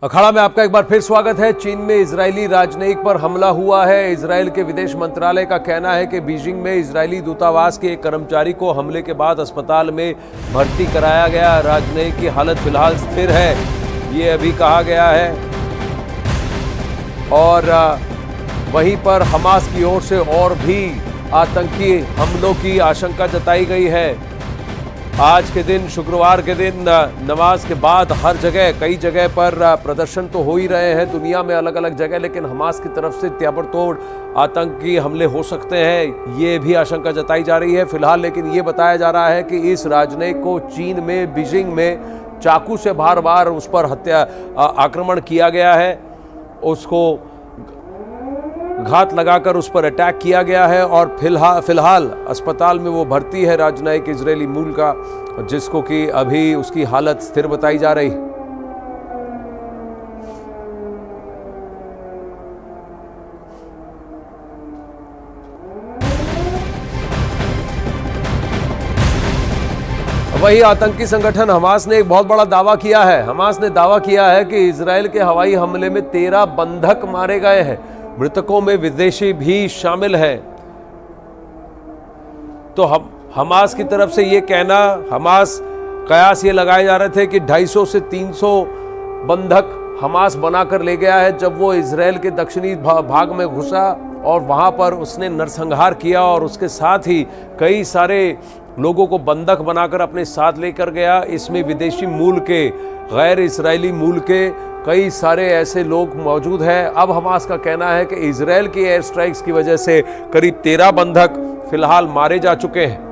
अखाड़ा में आपका एक बार फिर स्वागत है। चीन में इजरायली राजनयिक पर हमला हुआ है। इजरायल के विदेश मंत्रालय का कहना है कि बीजिंग में इजरायली दूतावास के एक कर्मचारी को हमले के बाद अस्पताल में भर्ती कराया गया। राजनयिक की हालत फिलहाल स्थिर है, ये अभी कहा गया है। और वहीं पर हमास की ओर से और भी आतंकी हमलों की आशंका जताई गई है। आज के दिन, शुक्रवार के दिन, नमाज के बाद हर जगह, कई जगह पर प्रदर्शन तो हो ही रहे हैं दुनिया में अलग अलग जगह, लेकिन हमास की तरफ से ताबड़तोड़ आतंकी हमले हो सकते हैं, ये भी आशंका जताई जा रही है फिलहाल। लेकिन ये बताया जा रहा है कि इस राजनयिक को चीन में, बीजिंग में चाकू से बार बार उस पर आक्रमण किया गया है, उसको घात लगाकर उस पर अटैक किया गया है और फिलहाल अस्पताल में वो भर्ती है, राजनयिक इजरायली मूल का, जिसको कि अभी उसकी हालत स्थिर बताई जा रही। वही आतंकी संगठन हमास ने एक बहुत बड़ा दावा किया है। हमास ने दावा किया है कि इजरायल के हवाई हमले में 13 बंधक मारे गए हैं, मृतकों में विदेशी भी शामिल हैं। तो हमास की तरफ से ये कहना, हमास कयास ये लगाए जा रहे थे कि 250 से 300 बंधक हमास बनाकर ले गया है जब वो इजरायल के दक्षिणी भाग में घुसा और वहां पर उसने नरसंहार किया और उसके साथ ही कई सारे लोगों को बंधक बनाकर अपने साथ लेकर गया। इसमें विदेशी मूल के, गैर इजरायली मूल के कई सारे ऐसे लोग मौजूद हैं। अब हमास का कहना है कि इजरायल की एयर स्ट्राइक्स की वजह से करीब 13 बंधक फिलहाल मारे जा चुके हैं।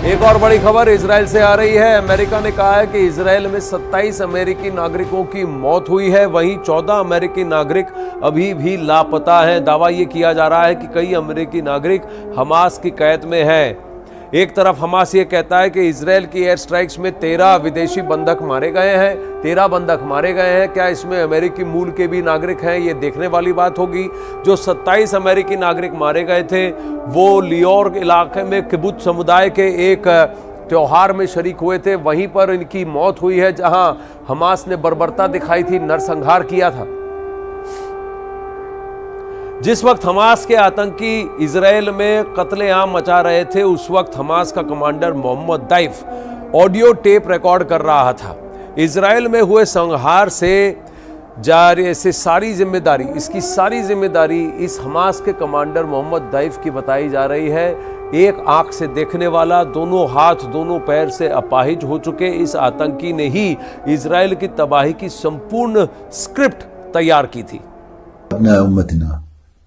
एक और बड़ी खबर इजरायल से आ रही है। अमेरिका ने कहा है कि इजरायल में 27 अमेरिकी नागरिकों की मौत हुई है, वहीं 14 अमेरिकी नागरिक अभी भी लापता हैं। दावा यह किया जा रहा है कि कई अमेरिकी नागरिक हमास की कैद में हैं। एक तरफ हमास ये कहता है कि इजरायल की एयर स्ट्राइक्स में 13 विदेशी बंधक मारे गए हैं, 13 बंधक मारे गए हैं। क्या इसमें अमेरिकी मूल के भी नागरिक हैं, ये देखने वाली बात होगी। जो 27 अमेरिकी नागरिक मारे गए थे वो लियोर इलाके में किबुत्ज समुदाय के एक त्योहार में शरीक हुए थे, वहीं पर इनकी मौत हुई है जहां हमास ने बर्बरता दिखाई थी, नरसंहार किया था। जिस वक्त हमास के आतंकी इजरायल में कत्लेआम मचा रहे थे, उस वक्त हमास का commander Mohammed Deif audio tape record कर रहा था। इजरायल में हुए संहार से जारी से सारी जिम्मेदारी, इसकी सारी जिम्मेदारी इस हमास के कमांडर मोहम्मद दैफ की बताई जा रही है। एक आंख से देखने वाला, दोनों हाथ दोनों पैर से अपाहिज हो चुके इस आतंकी ने ही इजरायल की तबाही की संपूर्ण स्क्रिप्ट तैयार की थी।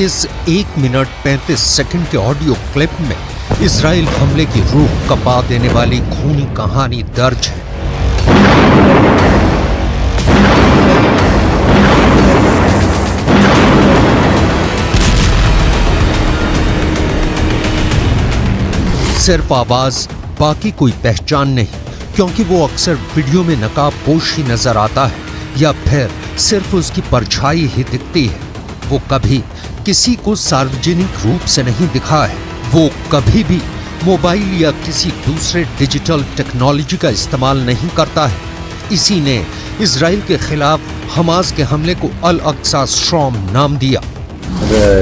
इस 1 मिनट 35 सेकंड के ऑडियो क्लिप में इजराइल हमले की रूह कपा देने वाली खूनी कहानी दर्ज है। सिर्फ आवाज, बाकी कोई पहचान नहीं, क्योंकि वो अक्सर वीडियो में नकाबपोश ही नजर आता है या फिर सिर्फ उसकी परछाई ही दिखती है। वो कभी किसी को सार्वजनिक रूप से नहीं दिखा है, वो कभी भी मोबाइल या किसी दूसरे डिजिटल टेक्नोलॉजी का इस्तेमाल नहीं करता है। इसी ने इजराइल के खिलाफ हमास के हमले को अल अक्सा स्ट्रॉम नाम दिया।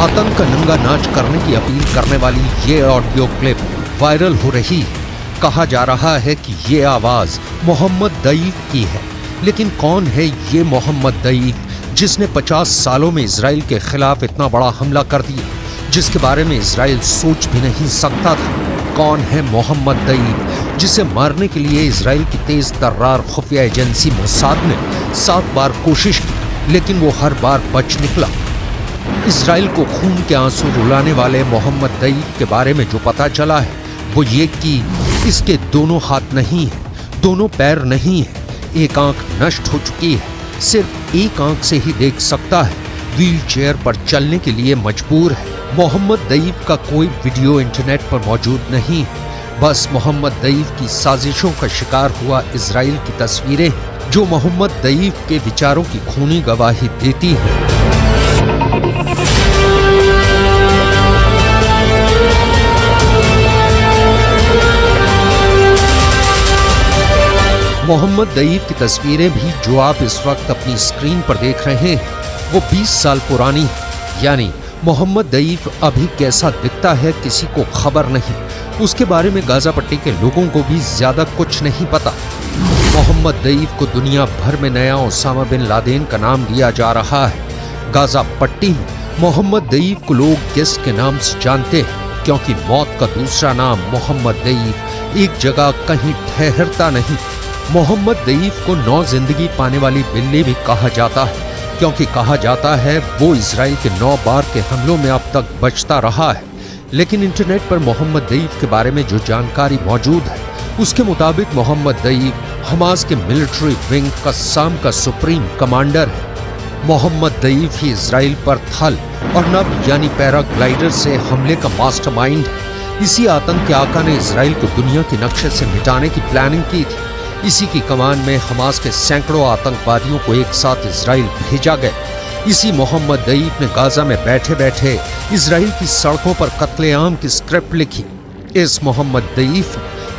आतंक का नंगा नाच करने की अपील करने वाली ये ऑडियो क्लिप वायरल हो रही है। कहा जा रहा है कि ये आवाज मोहम्मद दैफ की है, लेकिन कौन है ये मोहम्मद दैफ जिसने 50 सालों में इजराइल के खिलाफ इतना बड़ा हमला कर दिया, जिसके बारे में इजराइल सोच भी नहीं सकता था? कौन है मोहम्मद दैफ जिसे मारने के लिए इजराइल की तेज तर्रार खुफिया एजेंसी मोसाद ने 7 बार कोशिश की, लेकिन वो हर बार बच निकला। इजराइल को खून के आंसू रुलाने वाले मोहम्मद दईफ के बारे में जो पता चला है वो ये कि इसके दोनों हाथ नहीं है, दोनों पैर नहीं है, एक आंख नष्ट हो चुकी है, सिर्फ एक आंख से ही देख सकता है, व्हील चेयर पर चलने के लिए मजबूर है। मोहम्मद दईफ का कोई वीडियो इंटरनेट पर मौजूद नहीं है, बस मोहम्मद दईफ की साजिशों का शिकार हुआ इजराइल की तस्वीरें जो मोहम्मद दईफ के विचारों की खूनी गवाही देती हैं। मोहम्मद दईफ की तस्वीरें भी जो आप इस वक्त अपनी स्क्रीन पर देख रहे हैं वो 20 साल पुरानी है। यानी मोहम्मद दईफ अभी कैसा दिखता है किसी को खबर नहीं। उसके बारे में गाजा पट्टी के लोगों को भी ज्यादा कुछ नहीं पता। मोहम्मद दईफ को दुनिया भर में नया ओसामा बिन लादेन का नाम दिया जा रहा है। गाजा पट्टी में मोहम्मद दईफ को लोग गेस्ट के नाम से जानते हैं क्योंकि मौत का दूसरा नाम मोहम्मद दईफ एक जगह कहीं ठहरता नहीं। मोहम्मद दईफ को नौ जिंदगी पाने वाली बिल्ली भी कहा जाता है क्योंकि कहा जाता है वो इजराइल के 9 बार के हमलों में अब तक बचता रहा है। लेकिन इंटरनेट पर मोहम्मद दईफ के बारे में जो जानकारी मौजूद है उसके मुताबिक मोहम्मद दईफ हमास के मिलिट्री विंग कस्साम का सुप्रीम कमांडर है। मोहम्मद दईफ ही इजराइल पर थल और नभ यानी पैराग्लाइडर से हमले का मास्टरमाइंड है। इसी आतंक के आका ने इजराइल को दुनिया के नक्शे से मिटाने की प्लानिंग की थी। इसी की कमान में हमास के सैकड़ों आतंकवादियों को एक साथ इजराइल भेजा गया। इसी मोहम्मद दईफ ने गाजा में बैठे बैठे इजराइल की सड़कों पर कत्लेआम की स्क्रिप्ट लिखी। इस मोहम्मद दईफ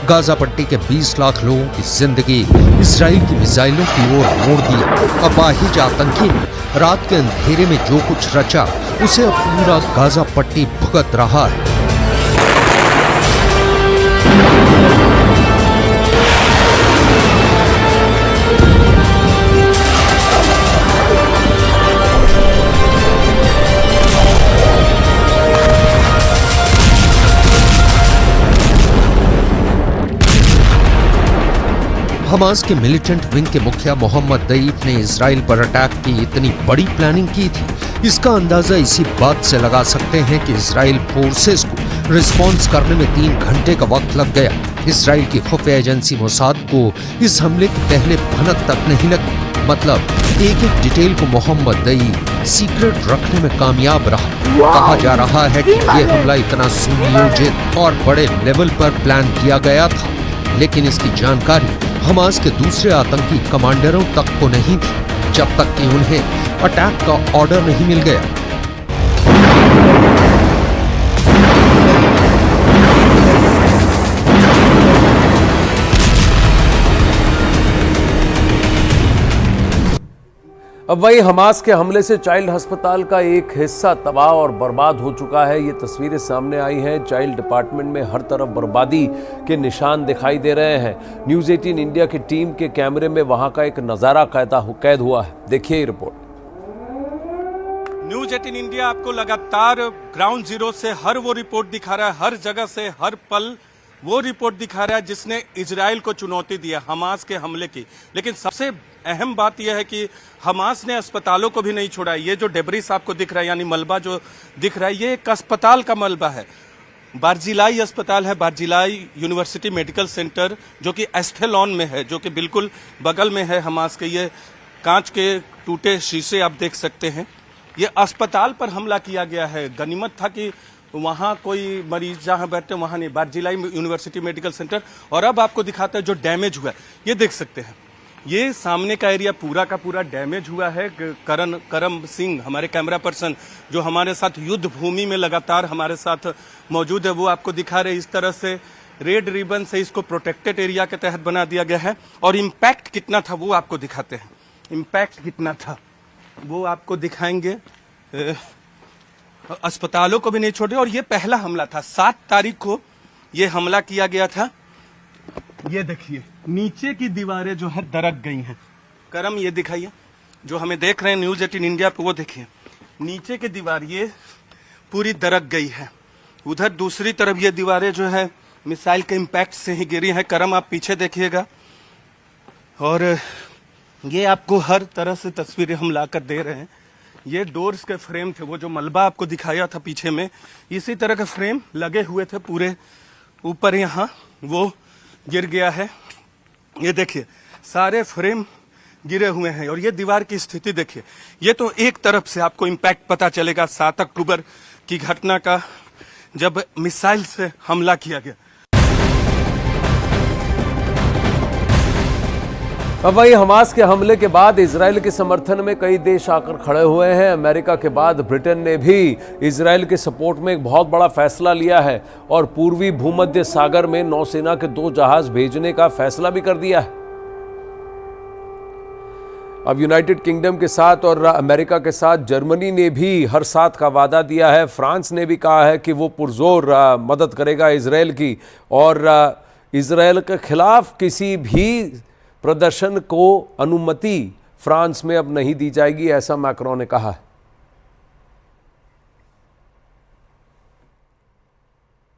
गाजा पट्टी के 20 लाख लोगों की जिंदगी इजराइल की मिसाइलों की ओर मोड़ दी। अपाहिज आतंकी ने रात के अंधेरे में जो कुछ रचा उसे अब पूरा गाजा पट्टी भुगत रहा है। हमास के मिलिटेंट विंग के मुखिया मोहम्मद दईफ ने इजराइल पर अटैक की इतनी बड़ी प्लानिंग की थी। इसका अंदाजा इसी बात से लगा सकते हैं कि इजराइल फोर्सेस को रिस्पॉन्स करने में 3 घंटे का वक्त लग गया। इजराइल की खुफिया एजेंसी मोसाद को इस हमले की पहले भनक तक नहीं लगी। मतलब एक एक डिटेल को मोहम्मद दईफ सीक्रेट रखने में कामयाब रहा। कहा जा रहा है कि यह हमला इतना सुनियोजित और बड़े लेवल पर प्लान किया गया था, लेकिन इसकी जानकारी हमास के दूसरे आतंकी कमांडरों तक को नहीं थी जब तक कि उन्हें अटैक का ऑर्डर नहीं मिल गया। अब वही हमास के हमले से चाइल्ड अस्पताल का एक हिस्सा तबाह और बर्बाद हो चुका है। ये तस्वीरें सामने आई हैं। चाइल्ड डिपार्टमेंट में हर तरफ बर्बादी के निशान दिखाई दे रहे हैं। न्यूज़ 18 इंडिया की टीम के कैमरे में वहां का एक नज़ारा कैद हुआ है। देखिए ये रिपोर्ट। न्यूज़ 18 इंडिया आपको लगातार ग्राउंड जीरो से हर वो रिपोर्ट दिखा रहा है, हर जगह से हर पल वो रिपोर्ट दिखा रहा है जिसने इजराइल को चुनौती दी है हमास के हमले की। लेकिन सबसे अहम बात यह है कि हमास ने अस्पतालों को भी नहीं छोड़ा। ये जो डेब्रिस आपको दिख रहा है यानी मलबा जो दिख रहा है ये एक अस्पताल का मलबा है। बारजिलाई अस्पताल है, बारजिलाई यूनिवर्सिटी मेडिकल सेंटर जो कि एस्थेलॉन में है, जो कि बिल्कुल बगल में है हमास के। ये कांच के टूटे शीशे आप देख सकते हैं। ये अस्पताल पर हमला किया गया है। गनीमत था कि वहाँ कोई मरीज जहाँ बैठते वहाँ नहीं, बारजिलाई यूनिवर्सिटी मेडिकल सेंटर। और अब आपको दिखाता है जो डैमेज हुआ है, ये देख सकते हैं। ये सामने का एरिया पूरा का पूरा डैमेज हुआ है। करम सिंह हमारे कैमरा पर्सन जो हमारे साथ युद्ध भूमि में लगातार हमारे साथ मौजूद है, वो आपको दिखा रहे। इस तरह से रेड रिबन से इसको प्रोटेक्टेड एरिया के तहत बना दिया गया है। और इम्पैक्ट कितना था वो आपको दिखाते हैं। इम्पैक्ट कितना था वो आपको दिखाएंगे। अस्पतालों को भी नहीं छोड़े। और ये पहला हमला था। 7 तारीख को ये हमला किया गया था। ये देखिए नीचे की दीवारें जो है दरक गई हैं। करम ये दिखाइए जो हमें देख रहे हैं न्यूज़ 18 इंडिया पे, वो देखिए नीचे की दीवार ये पूरी दरक गई है। उधर दूसरी तरफ ये दीवारें जो है मिसाइल के इम्पैक्ट से ही गिरी है। करम आप पीछे देखिएगा। और ये आपको हर तरह से तस्वीरें हम ला कर दे रहे हैं। ये डोर्स के फ्रेम थे, वो जो मलबा आपको दिखाया था पीछे में, इसी तरह के फ्रेम लगे हुए थे पूरे ऊपर, यहाँ वो गिर गया है। ये देखिए सारे फ्रेम गिरे हुए हैं और ये दीवार की स्थिति देखिए। ये तो एक तरफ से आपको इम्पैक्ट पता चलेगा 7 अक्टूबर की घटना का, जब मिसाइल से हमला किया गया। अब वही हमास के हमले के बाद इजराइल के समर्थन में कई देश आकर खड़े हुए हैं। अमेरिका के बाद ब्रिटेन ने भी इजराइल के सपोर्ट में एक बहुत बड़ा फैसला लिया है और पूर्वी भूमध्य सागर में नौसेना के 2 जहाज भेजने का फैसला भी कर दिया है। अब यूनाइटेड किंगडम के साथ और अमेरिका के साथ जर्मनी ने भी हर साथ का वादा दिया है। फ्रांस ने भी कहा है कि वो पुरजोर मदद करेगा इजराइल की और इजराइल के खिलाफ किसी भी प्रदर्शन को अनुमति फ्रांस में अब नहीं दी जाएगी, ऐसा मैक्रोन ने कहा है।